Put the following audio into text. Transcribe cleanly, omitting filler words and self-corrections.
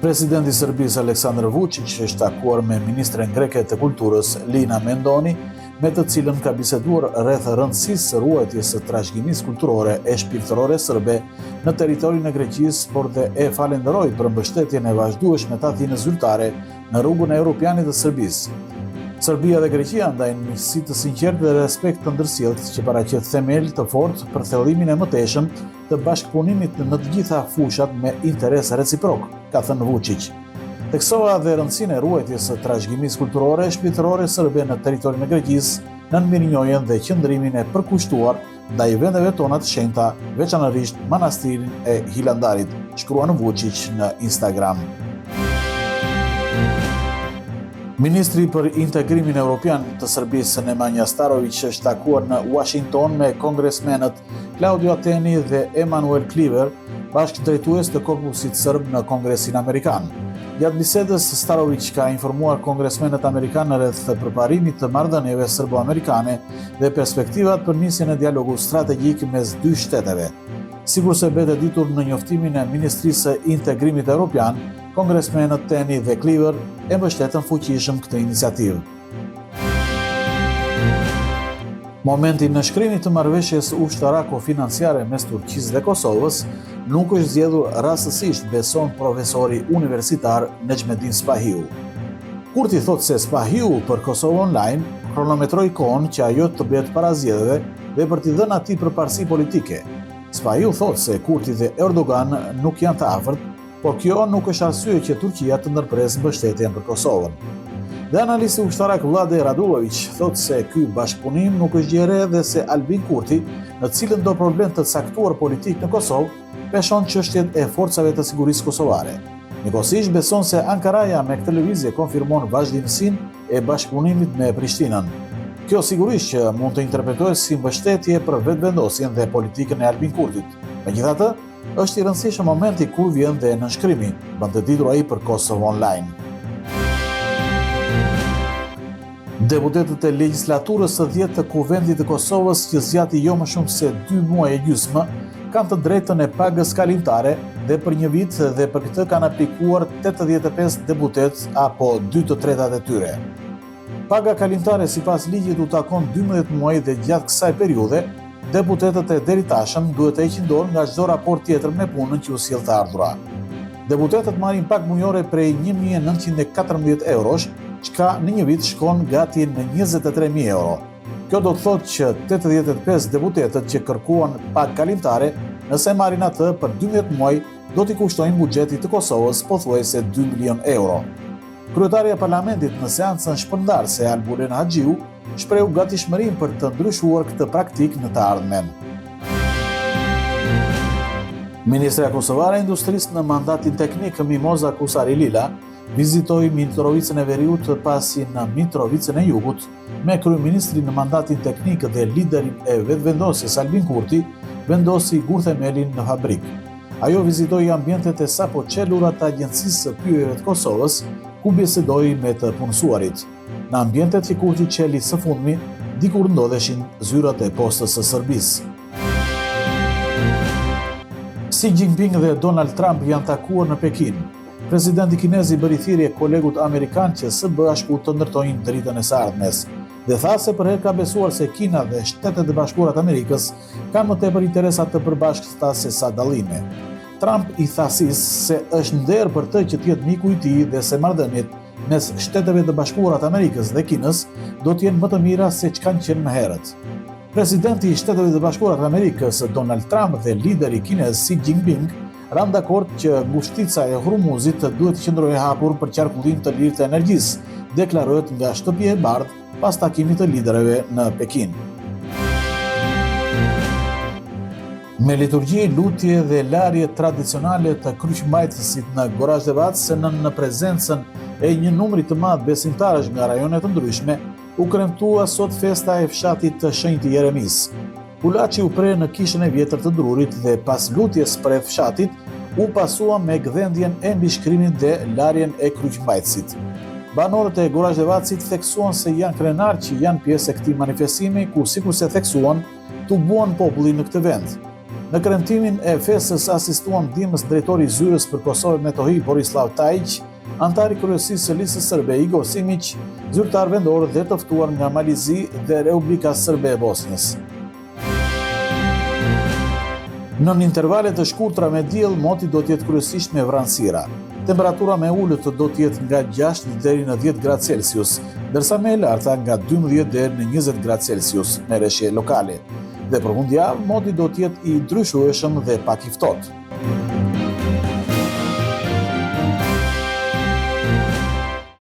Presidenti i Serbisë Aleksandar Vučić është takuar me ministren greke të kulturës Lina Mendoni, me të cilën ka biseduar rreth rëndësisë së ruajtjes së trashëgimisë kulturore e shpirtërore serbe në territorin e Greqisë, por dhe e falenderoi për mbështetjen e vazhdueshme të atinës zyrtare në rrugën e europianit të Serbisë. Serbia dhe Greqia ndajnë miqësi të sinqertë dhe respekt të ndërsjellët që paraqet themel të fortë për thellimin e mëtejshëm të bashkëpunimit në të gjitha fushat me interes reciprok, ka thënë Vučić. Theksova dhe rëndësinë e ruajtjes së trashëgimisë kulturore e shpirtërore serbe në territorin e Greqisë, në mirënjohjen dhe qëndrimin e përkushtuar ndaj vendeve tona të shenjta, veçanërisht manastirin e Hilandarit, shkruan Vučić në Instagram. Ministri për integrimin evropian të Serbisë Nemanja Starović është takuar në Washington me kongresmenët Claudio Ateni dhe Emanuel Kliver, bashkëdrejtues të korpusit serb në Kongresin Amerikan. Gjatë bisedës, Starović ka informuar kongresmenët amerikanë rreth përparimit të marrëdhënieve serbo-amerikane dhe perspektivat për nisjen e dialogu strategjik mes dy shteteve. Sikurse bete ditur në njoftimin e Ministrisë së Integrimit Evropian, kongresmenët Teni dhe Kliver e mbështetën fuqishëm këtë iniciativë. Momenti në shkrimin të marrëveshjes ushtarako-financiare mes Turqisë dhe Kosovës nuk është zgjedhur rastësisht, beson profesori universitar Necmettin Spahiu. Kurti thotë se Spahiu për Kosovë Online kronometroi kohën që ajo të bëhet para zgjedhjeve dhe për t'i dhënë atij përparësi politike. Spahiu thotë se Kurti dhe Erdogan nuk janë të afërt, por kjo nuk është arsye që Turqia të ndërpresë mbështetjen për Kosovën. Dhe analisti ushtarak Vlade Radulović thotë se ky bashkëpunim nuk është gjë e re dhe se Albin Kurti, në cilën do problem të caktuar politik në Kosovë, peshon çështjet e forcave të sigurisë kosovare. Njëkohësisht beson se Ankaraja me këtë lëvizje konfirmon vazhdimsinë e bashkëpunimit me Prishtinën. Kjo sigurisht që mund të interpretohet si mbështetje për vetëvendosjen dhe politikën e Albin Kurtit. Megjithatë, është i rëndësishëm momenti kur vjen dhe nënshkrimi, bën të ditur ai për Kosovë Online. Deputetët e legjislaturës së 10 të Kuvendit të Kosovës, që zgjati jo më shumë se 2 muaj e gjysmë, kanë të drejtën e pagës kalimtare dhe për një vit dhe për këtë kanë aplikuar 85 deputet apo 2/3 e tyre. Paga kalimtare sipas ligjit u takon 12 muaj dhe gjatë kësaj periudhe, deputetët e deritashëm duhet të heqin dorë nga çdo raport tjetër me punën që u sjell të ardhura. Deputetët marrin pagë mujore prej 1.914 eurosh, çka në një vit shkon gati në 23.000 euro. Kjo do të thotë që 85 deputetët që kërkuan pagë kalimtare, nëse marrin atë për 12 muaj, do t'i kushtojnë buxhetit të Kosovës pothuajse 2 milion euro. Kryetaria e Parlamentit në seancën shpërndarëse Albulen Haxhiu shprehu gatishmërinë për të ndryshuar këtë praktikë në të ardhmen. Ministrja Kosovare e Industrisë në mandatin teknik Mimoza Kusari Lila vizitoi Mitrovicën e Veriut pasi në Mitrovicën e Jugut me kryeministrin në mandatin teknik dhe liderin e vetëvendosjes Albin Kurti vendosi gurthemelin në fabrikë. Ajo vizitoi ambientet e sapo çelura të Agjencisë së Pyjeve të Kosovës, ku bisedoi me të punësuarit. Në ambientet që Kurti qeli së fundmi, dikur ndodheshin zyrat e postës së Serbisë. Xi Jinping dhe Donald Trump janë takuar në Pekin. Presidenti kinez i bëri thirrje kolegut amerikan që së bashku të ndërtojnë dritën e së ardhmes dhe tha se për herë ka besuar se Kina dhe Shtetet e Bashkuara të Amerikës kanë më tepër interesa të përbashkëta se sa dallime. Trump i tha se është nder për të që të jetë miku i tij dhe se marrëdhëniet mes Shteteve të Bashkuara të Amerikës dhe Kinës do të jenë më të mira se ç'kanë qenë më herët. Presidenti i Shteteve të Bashkuara të Amerikës Donald Trump dhe lideri kinez Xi Jinping ranë dakord që ngushtica e Hormuzit duhet të qëndrojë hapur për qarkullim të lirë të energjisë, deklarohet nga Shtëpia e Bardhë pas takimit të liderëve në Pekin. Me liturgji, lutje dhe larje tradicionale të kryqëmbajtësit në Gorazdevac në prezencën e një numri të madh besimtarësh nga rajone të ndryshme, u kremtua sot festa e fshatit të Shenjtë Jeremis. Ulaçi u pre në kishën e vjetër të Drurit dhe pas lutjes për fshatit, u pasua me gdhendjen e mbishkrimit dhe larjen e kryqëmbajtësit. Banorët e Gorazdevacit theksuan se janë krenarë që janë pjesë e këtij manifestimi, ku sikur se theksuan, tu buan populli në këtë vend. Në kremtimin e festës asistuan ndihmës drejtori i zyrës për Kosovë Metohi Borislav Tajić, antari kryesisë së listës serbe Igor Simić, zyrtar vendor dhe të ftuar nga Malizi dhe Republika Serbe e Bosnjës. Në intervale të shkurtra me diell, moti do të jetë kryesisht me vranësira. Temperatura me ulët do të jetë nga 6 deri në 10 gradë Celsius, ndërsa me larta nga 12 deri në 20 gradë Celsius me reshje lokale. Dhe për fundjavë, moti do të jetë i ndryshueshëm dhe pak i ftohtë.